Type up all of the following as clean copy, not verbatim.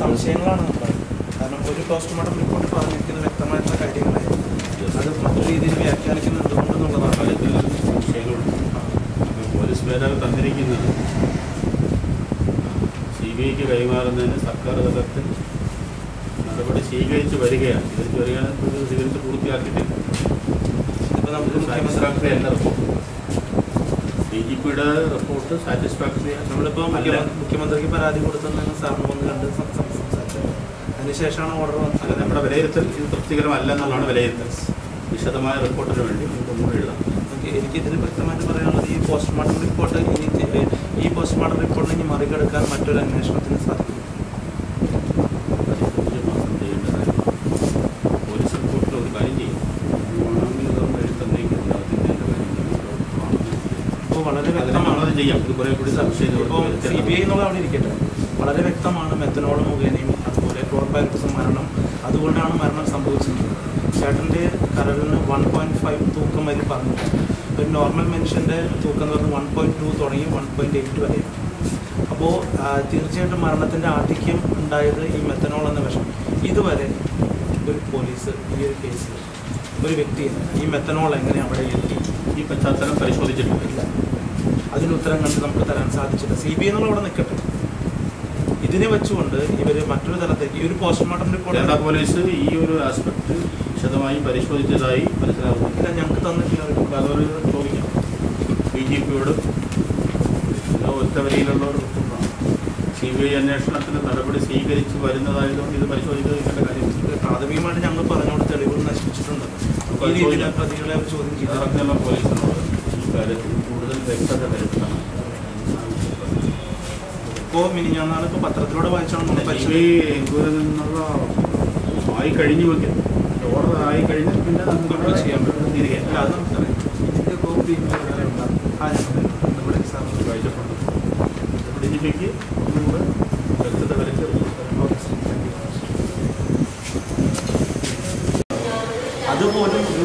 സംശയങ്ങളാണ് നമ്മൾ. കാരണം ഒരു പോസ്റ്റ്മോർട്ടം റിപ്പോർട്ട് പറഞ്ഞിരിക്കുന്ന വ്യക്തമായിട്ടുള്ള കാര്യങ്ങളായിരുന്നു. അത് മറ്റു രീതിയിൽ വ്യാഖ്യാനിക്കുന്നത് എന്തുകൊണ്ടെന്നുള്ളതാണ്. പലത്തിൽ സംശയങ്ങളുണ്ട്. പോലീസ് മേധാവി തന്നിരിക്കുന്നത് CBIക്ക് കൈമാറുന്നതിന് സർക്കാർ തലത്തിൽ നടപടി സ്വീകരിച്ച് വരികയാണ്. സ്വീകരിച്ച് പൂർത്തിയാക്കിയിട്ടില്ല. ഇപ്പോൾ നമുക്ക് സാറ്റിസ്ഫാക്ടറി അല്ല റിപ്പോർട്ട്. DGPയുടെ report satisfactory. നമ്മളിപ്പോൾ മുഖ്യമന്ത്രിക്ക് പരാതി കൊടുത്തെന്നാണ് സാറിന് വന്ന് കണ്ട് സംസാരിച്ചത്. അതിനുശേഷമാണ് ഓർഡർ വന്നത്. അല്ല, നമ്മുടെ വിലയിരുത്തൽ ഇത് തൃപ്തികരമല്ല എന്നുള്ളതാണ് വിലയിരുത്തൽ. വിശദമായ റിപ്പോർട്ടിന് വേണ്ടി നമുക്ക് ഒന്നുകൂടി എഴുതാം. എനിക്കിതിൽ വ്യക്തമായിട്ട് പറയാനുള്ളത് ഈ പോസ്റ്റ്മോർട്ടം റിപ്പോർട്ട് ഈ പോസ്റ്റ്മോർട്ടം റിപ്പോർട്ടിന് ഇനി മറികടക്കാൻ മറ്റൊരു അന്വേഷണത്തിന് സാധിക്കും. പോലീസ് റിപ്പോർട്ടിൽ ഒരു കാര്യം ചെയ്യും. ഇപ്പോൾ വളരെ വ്യക്തമാണ് ചെയ്യാം. ഇത് കുറേ കൂടി സംശയം. ഇപ്പോൾ CBI എന്നുള്ള അവിടെ ഇരിക്കട്ടെ, വളരെ വ്യക്തമാണ് മെത്തനോൾ മുഖേനയും അതുപോലെ ക്ലോർപൈറിഫോസും മരണം, അതുകൊണ്ടാണ് മരണം സംഭവിച്ചിട്ടുള്ളത്. ചേട്ടൻ്റെ കരളിന് 1.5 തൂക്കം വരെ പറഞ്ഞു. ഒരു നോർമൽ മനുഷ്യൻ്റെ തൂക്കം എന്ന് പറഞ്ഞാൽ 1.2 തുടങ്ങി 1.8 വരെ. അപ്പോൾ തീർച്ചയായിട്ടും മരണത്തിൻ്റെ ആധിക്യം ഉണ്ടായത് ഈ മെത്തനോൾ എന്ന വിഷം. ഇതുവരെ ഒരു പോലീസ് ഈ ഒരു കേസിൽ ഒരു വ്യക്തിയെ ഈ മെത്തനോൾ എങ്ങനെ അവിടെ എത്തി ഈ പശ്ചാത്തലം പരിശോധിച്ചിട്ടില്ല. അതിനുത്തരം കണ്ട് നമുക്ക് തരാൻ സാധിച്ചില്ല. CBI എന്നുള്ള അവിടെ നിൽക്കട്ടെ, ഇതിനെ വെച്ചുകൊണ്ട് ഇവർ മറ്റൊരു തലത്തേക്ക് ഈ ഒരു പോസ്റ്റ്മോർട്ടം റിപ്പോർട്ട് കേരള പോലീസ് ഈ ഒരു ആസ്പെക്ട് വിശദമായി പരിശോധിച്ചതായി മനസ്സിലാകുന്നില്ല. ഞങ്ങൾക്ക് തന്നിട്ടില്ല. അതൊരു ചോദിക്കാം. DGPയോട് ഒറ്റവരിയിലുള്ള ഒരു റിപ്പോർട്ടാണ്. CBI അന്വേഷണത്തിന് നടപടി സ്വീകരിച്ച് വരുന്നതായതുകൊണ്ട് ഇത് പരിശോധിക്കേണ്ട കാര്യം. പ്രാഥമികമായിട്ട് ഞങ്ങൾ പറഞ്ഞോട് തെളിവുകൾ നശിപ്പിച്ചിട്ടുണ്ട്. ഈ രീതിയിൽ പ്രതികളെ അവർ ചോദ്യം ചെയ്തിറങ്ങുന്ന പോലീസിനോട് ഈ കാര്യത്തിൽ കൂടുതൽ വ്യക്തത വരുത്തണം. ഇപ്പോൾ മിനിഞ്ഞാന്നാണ് ഇപ്പോൾ പത്രത്തിലൂടെ വായിച്ചാണ് എൻക്വയറിൽ നിന്നുള്ള ആയി കഴിഞ്ഞു വയ്ക്കും. ഓർഡർ ആയി കഴിഞ്ഞാൽ പിന്നെ നമുക്ക് ചെയ്യാൻ പറ്റും. തിരികെ അത് നമുക്കറിയാം. ഇതിൻ്റെ കോപ്പി നമ്മുടെ വായിച്ചിട്ടുണ്ട്. DGPക്ക് ഒന്നുകൂടെ വ്യക്തത വരുത്തി. അതുപോലും ഒരു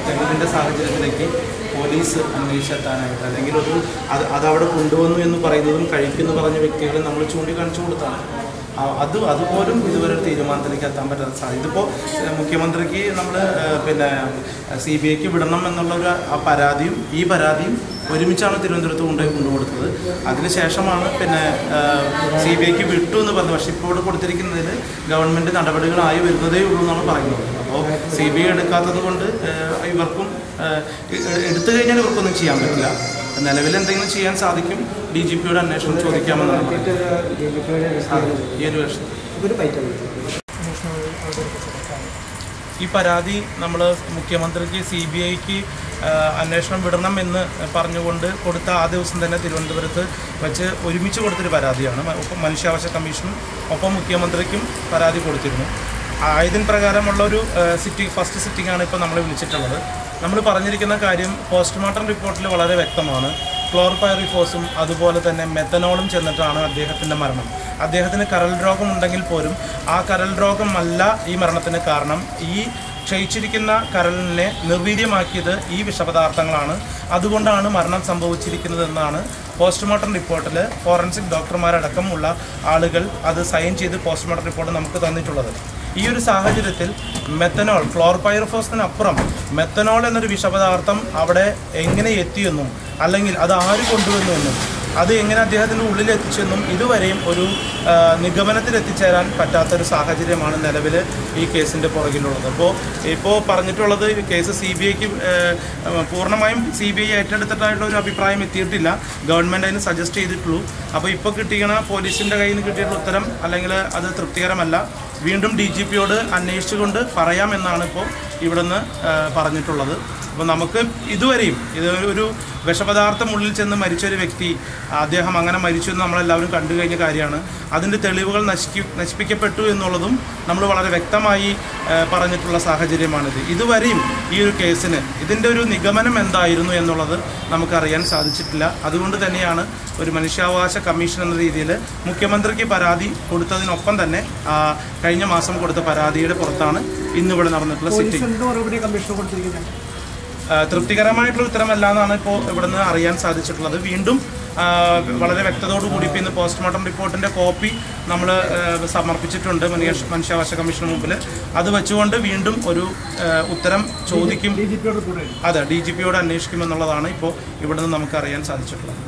തെളിവിൻ്റെ സാഹചര്യത്തിലേക്ക് പോലീസ് അന്വേഷിച്ചെത്താനായിട്ട് അല്ലെങ്കിൽ അതവിടെ കൊണ്ടുവന്നു എന്ന് പറയുന്നതും കഴിക്കുമെന്ന് പറഞ്ഞ വ്യക്തികളെ നമ്മൾ ചൂണ്ടിക്കാണിച്ചു കൊടുത്താണ്. അതുപോലും ഇതുവരെ ഒരു തീരുമാനത്തിലേക്ക് എത്താൻ പറ്റാത്ത സാധ്യത. ഇതിപ്പോൾ മുഖ്യമന്ത്രിക്ക് നമ്മൾ CBIക്ക് വിടണം എന്നുള്ളൊരു പരാതിയും ഈ പരാതിയും ഒരുമിച്ചാണ് തിരുവനന്തപുരത്ത് കൊണ്ടുകൊടുത്തത്. അതിനുശേഷമാണ് CBIക്ക് വിട്ടു എന്ന് പറഞ്ഞത്. പക്ഷേ ഇപ്പോൾ ഇവിടെ കൊടുത്തിരിക്കുന്നതിൽ ഗവൺമെൻറ് നടപടികളായി വരുന്നതേ ഉള്ളൂ എന്നാണ് പറയുന്നത്. അപ്പോൾ CBI എടുക്കാത്തത് കൊണ്ട് ഇവർക്കും എടുത്തു കഴിഞ്ഞാൽ ഇവർക്കൊന്നും ചെയ്യാൻ പറ്റില്ല. നിലവിൽ എന്തെങ്കിലും ചെയ്യാൻ സാധിക്കും. DGPയുടെ അന്വേഷണം ചോദിക്കാമെന്നാണ് ഈ ഒരു വർഷം. ഈ പരാതി നമ്മൾ മുഖ്യമന്ത്രിക്ക് CBIക്ക് അന്വേഷണം വിടണം എന്ന് പറഞ്ഞുകൊണ്ട് കൊടുത്ത ആ ദിവസം തന്നെ തിരുവനന്തപുരത്ത് വെച്ച് ഒരുമിച്ച് കൊടുത്തൊരു പരാതിയാണ്. മനുഷ്യാവകാശ കമ്മീഷനും ഒപ്പം മുഖ്യമന്ത്രിക്കും പരാതി കൊടുത്തിരുന്നു. ആയതിൻ പ്രകാരമുള്ളൊരു ഫസ്റ്റ് സിറ്റിംഗാണ് ഇപ്പോൾ നമ്മൾ വിളിച്ചിട്ടുള്ളത്. നമ്മൾ പറഞ്ഞിരിക്കുന്ന കാര്യം പോസ്റ്റ്മോർട്ടം റിപ്പോർട്ടിൽ വളരെ വ്യക്തമാണ്. ക്ലോർപൈറിഫോസും അതുപോലെ തന്നെ മെത്തനോളും ചെന്നിട്ടാണ് അദ്ദേഹത്തിൻ്റെ മരണം. അദ്ദേഹത്തിന് കരൾ രോഗമുണ്ടെങ്കിൽ പോലും ആ കരൾ രോഗമല്ല ഈ മരണത്തിന് കാരണം. ഈ ക്ഷയിച്ചിരിക്കുന്ന കരളിനെ നിർവീര്യമാക്കിയത് ഈ വിഷപദാർത്ഥങ്ങളാണ്. അതുകൊണ്ടാണ് മരണം സംഭവിച്ചിരിക്കുന്നതെന്നാണ് പോസ്റ്റ്മോർട്ടം റിപ്പോർട്ടിൽ ഫോറൻസിക് ഡോക്ടർമാരടക്കമുള്ള ആളുകൾ അത് സൈൻ ചെയ്ത് പോസ്റ്റ്മോർട്ടം റിപ്പോർട്ട് നമുക്ക് തന്നിട്ടുള്ളത്. ഈ ഒരു സാഹചര്യത്തിൽ മെത്തനോൾ, ക്ലോർപൈറിഫോസിനപ്പുറം മെത്തനോൾ എന്നൊരു വിഷപദാർത്ഥം അവിടെ എങ്ങനെ എത്തിയെന്നും അല്ലെങ്കിൽ അത് ആര് കൊണ്ടുവന്നുവെന്നും അത് എങ്ങനെ അദ്ദേഹത്തിൻ്റെ ഉള്ളിൽ എത്തിച്ചെന്നും ഇതുവരെയും ഒരു നിഗമനത്തിലെത്തിച്ചേരാൻ പറ്റാത്തൊരു സാഹചര്യമാണ് നിലവിൽ ഈ കേസിൻ്റെ പുറകിലുള്ളത്. ഇപ്പോൾ പറഞ്ഞിട്ടുള്ളത് കേസ് CBIക്ക് പൂർണ്ണമായും CBI ഏറ്റെടുത്തിട്ടായിട്ടുള്ള ഒരു അഭിപ്രായം എത്തിയിട്ടില്ല. ഗവൺമെൻറ് അതിന് സജസ്റ്റ് ചെയ്തിട്ടുള്ളൂ. അപ്പോൾ ഇപ്പോൾ കിട്ടിയ പോലീസിൻ്റെ കയ്യിൽ നിന്ന് കിട്ടിയിട്ടുള്ള ഉത്തരം അല്ലെങ്കിൽ അത് തൃപ്തികരമല്ല. വീണ്ടും DGPയോട് അന്വേഷിച്ചുകൊണ്ട് പറയാമെന്നാണ് ഇപ്പോൾ ഇവിടുന്ന് പറഞ്ഞിട്ടുള്ളത്. അപ്പോൾ നമുക്ക് ഇതുവരെയും ഒരു വിഷപദാർത്ഥം ഉള്ളിൽ ചെന്ന് മരിച്ചൊരു വ്യക്തി, അദ്ദേഹം അങ്ങനെ മരിച്ചു എന്ന് നമ്മളെല്ലാവരും കണ്ടു കഴിഞ്ഞ കാര്യമാണ്. അതിൻ്റെ തെളിവുകൾ നശിപ്പിക്കപ്പെട്ടു എന്നുള്ളതും നമ്മൾ വളരെ വ്യക്തമായി പറഞ്ഞിട്ടുള്ള സാഹചര്യമാണിത്. ഇതുവരെയും ഈ ഒരു കേസിന് ഇതിൻ്റെ ഒരു നിഗമനം എന്തായിരുന്നു എന്നുള്ളത് നമുക്കറിയാൻ സാധിച്ചിട്ടില്ല. അതുകൊണ്ട് തന്നെയാണ് ഒരു മനുഷ്യാവകാശ കമ്മീഷൻ എന്ന രീതിയിൽ മുഖ്യമന്ത്രിക്ക് പരാതി കൊടുത്തതിനൊപ്പം തന്നെ കഴിഞ്ഞ മാസം കൊടുത്ത പരാതിയുടെ പുറത്താണ് ഇന്നിവിടെ നടന്നിട്ടുള്ള സിറ്റിംഗ്. തൃപ്തികരമായിട്ടുള്ള ഉത്തരമല്ല എന്നാണ് ഇപ്പോൾ ഇവിടുന്ന് അറിയാൻ സാധിച്ചിട്ടുള്ളത്. വീണ്ടും വളരെ വ്യക്തതയോടുകൂടി ഇപ്പോൾ ഇന്ന് പോസ്റ്റ്മോർട്ടം റിപ്പോർട്ടിൻ്റെ കോപ്പി നമ്മൾ സമർപ്പിച്ചിട്ടുണ്ട് മനുഷ്യാവകാശ കമ്മീഷന് മുമ്പിൽ. അത് വെച്ചുകൊണ്ട് വീണ്ടും ഒരു ഉത്തരം ചോദിക്കും. അതെ, DGPയോട് അന്വേഷിക്കുമെന്നുള്ളതാണ് ഇപ്പോൾ ഇവിടെ നിന്ന് നമുക്ക് അറിയാൻ സാധിച്ചിട്ടുള്ളത്.